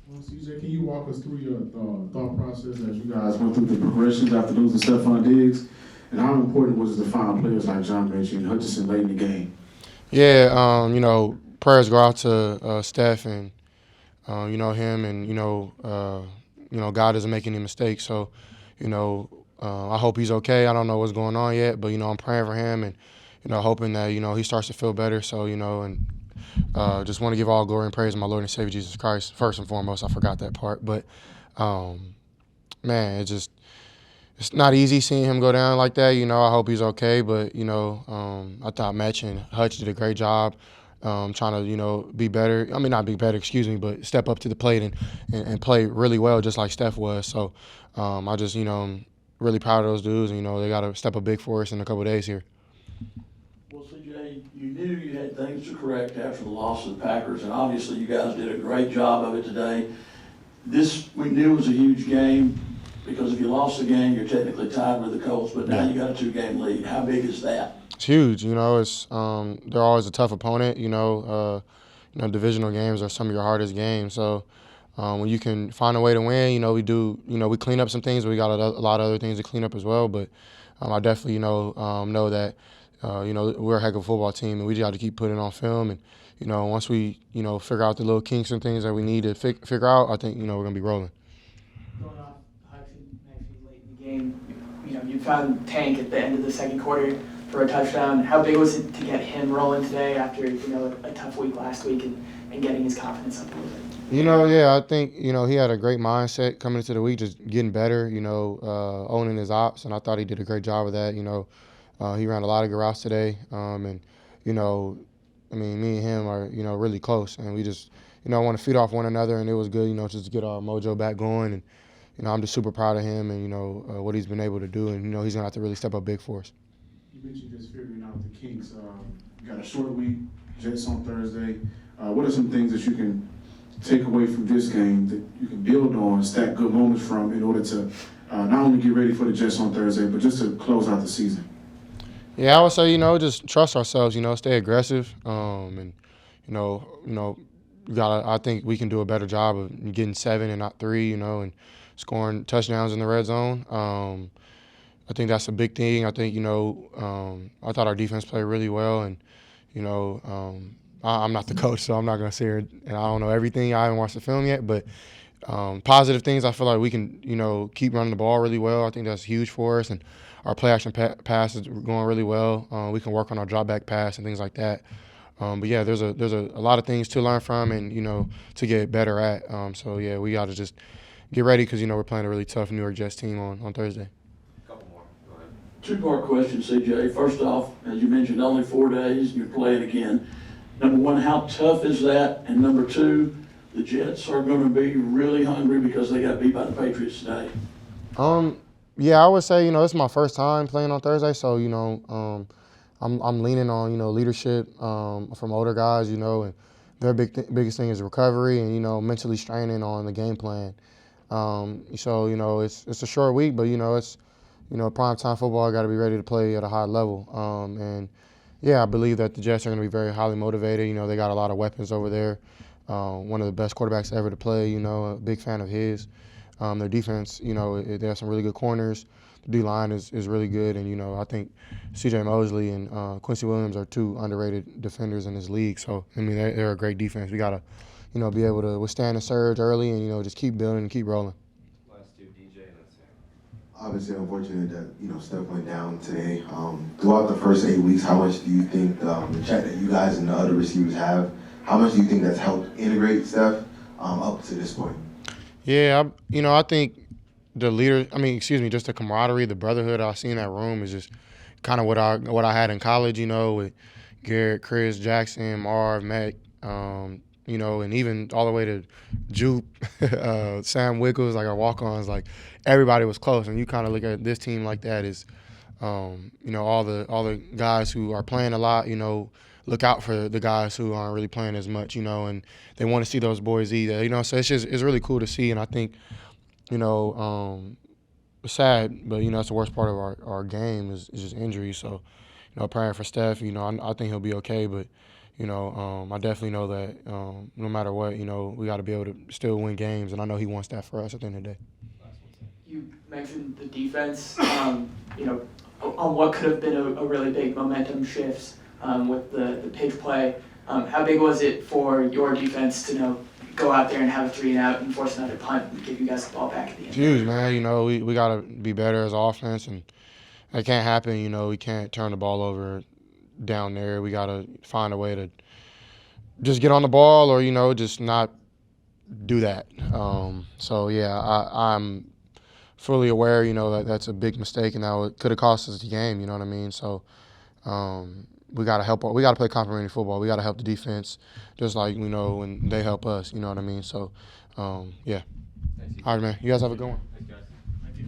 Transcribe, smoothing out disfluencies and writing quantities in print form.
Well, CJ, can you walk us through your thought process as you guys went through the progressions after losing Stephon Diggs? And how important was it to find players like John mentioned, Hutchinson late in the game? Yeah, prayers go out to Steph and him, and God doesn't make any mistakes. So, I hope he's okay. I don't know what's going on yet, but I'm praying for him and hoping that he starts to feel better. So, and just want to give all glory and praise to my Lord and Savior Jesus Christ first and foremost. I forgot that part, but um, man, it's not easy seeing him go down like that. I hope he's okay, but I thought Metch and Hutch did a great job. Trying to be better. I mean, not be better, excuse me, but step up to the plate and play really well, just like Steph was. So I just I'm really proud of those dudes. And, they got to step up big for us in a couple of days here. Well, CJ, you knew you had things to correct after the loss of the Packers, and obviously you guys did a great job of it today. This, we knew was a huge game because if you lost the game, you're technically tied with the Colts, but now Yeah. you got a two-game lead. How big is that? It's huge. It's they're always a tough opponent. Divisional games are some of your hardest games. So when you can find a way to win, we do. We clean up some things. We got a lot of other things to clean up as well. But I definitely know that we're a heck of a football team, and we just got to keep putting on film. And once we figure out the little kinks and things that we need to figure out, I think we're gonna be rolling. Going off Hudson actually late in the game, you found Tank at the end of the second quarter for a touchdown. How big was it to get him rolling today after a tough week last week and getting his confidence up a little bit? Yeah, I think he had a great mindset coming into the week, just getting better. Owning his ops, and I thought he did a great job of that. He ran a lot of good routes today, and you know, I mean, me and him are really close, and we just want to feed off one another, and it was good, just to get our mojo back going, and I'm just super proud of him, and what he's been able to do, and he's gonna have to really step up big for us. You mentioned just figuring out the kinks. You got a short week, Jets on Thursday. What are some things that you can take away from this game that you can build on, stack good moments from in order to not only get ready for the Jets on Thursday, but just to close out the season? Yeah, I would say just trust ourselves. Stay aggressive, and we gotta. I think we can do a better job of getting 7 and not 3. And scoring touchdowns in the red zone. I think that's a big thing. I think I thought our defense played really well, and I'm not the coach, so I'm not gonna say and I don't know everything. I haven't watched the film yet, but positive things. I feel like we can keep running the ball really well. I think that's huge for us, and our play action pass is going really well. We can work on our drop back pass and things like that. But yeah, there's a lot of things to learn from and to get better at. So yeah, we got to just get ready because we're playing a really tough New York Jets team on Thursday. Couple more. Go ahead. Two-part question, CJ. First off, as you mentioned, only 4 days, and you're playing again. Number one, how tough is that? And number two, the Jets are going to be really hungry because they got beat by the Patriots today. Um, yeah, I would say it's my first time playing on Thursday, so I'm leaning on leadership from older guys, and their biggest thing is recovery and mentally straining on the game plan. So it's a short week, but it's prime time football. Got to be ready to play at a high level. And yeah, I believe that the Jets are going to be very highly motivated. They got a lot of weapons over there. One of the best quarterbacks ever to play. A big fan of his. Their defense, they have some really good corners. The D line is really good, and I think C.J. Mosley and Quincy Williams are two underrated defenders in this league. So I mean, they're a great defense. We gotta, be able to withstand the surge early, and just keep building and keep rolling. Last two, DJ, and that's it. Obviously, unfortunate that Steph went down today. Throughout the first 8 weeks, how much do you think the chat that you guys and the other receivers have? How much do you think that's helped integrate Steph up to this point? Yeah, I think the leader. I mean, excuse me, just the camaraderie, the brotherhood I see in that room is just kind of what I had in college. With Garrett, Chris, Jackson, Marv, Mac. And even all the way to Jupe, Sam Wickles, like our walk-ons, like everybody was close. And you kind of look at this team like that is, all the guys who are playing a lot, look out for the guys who aren't really playing as much, and they want to see those boys eat. So it's really cool to see, and I think, you know, it's sad, but that's the worst part of our game is just injury. So, praying for Steph, I think he'll be okay, but I definitely know that no matter what, we got to be able to still win games, and I know he wants that for us at the end of the day. You mentioned the defense, on what could have been a really big momentum shift with the pitch play. How big was it for your defense to go out there and have a 3-and-out and force another punt and give you guys the ball back at the end? It's huge, man. We got to be better as offense, and that can't happen. We can't turn the ball over down there. We got to find a way to just get on the ball or, just not do that. I'm fully aware, that that's a big mistake, and that could have cost us the game, you know what I mean? So we got to help. We got to play camaraderie football. We got to help the defense just like, when they help us, you know what I mean? So, yeah. Thanks, All right, man. You guys have a good one. Thanks, guys.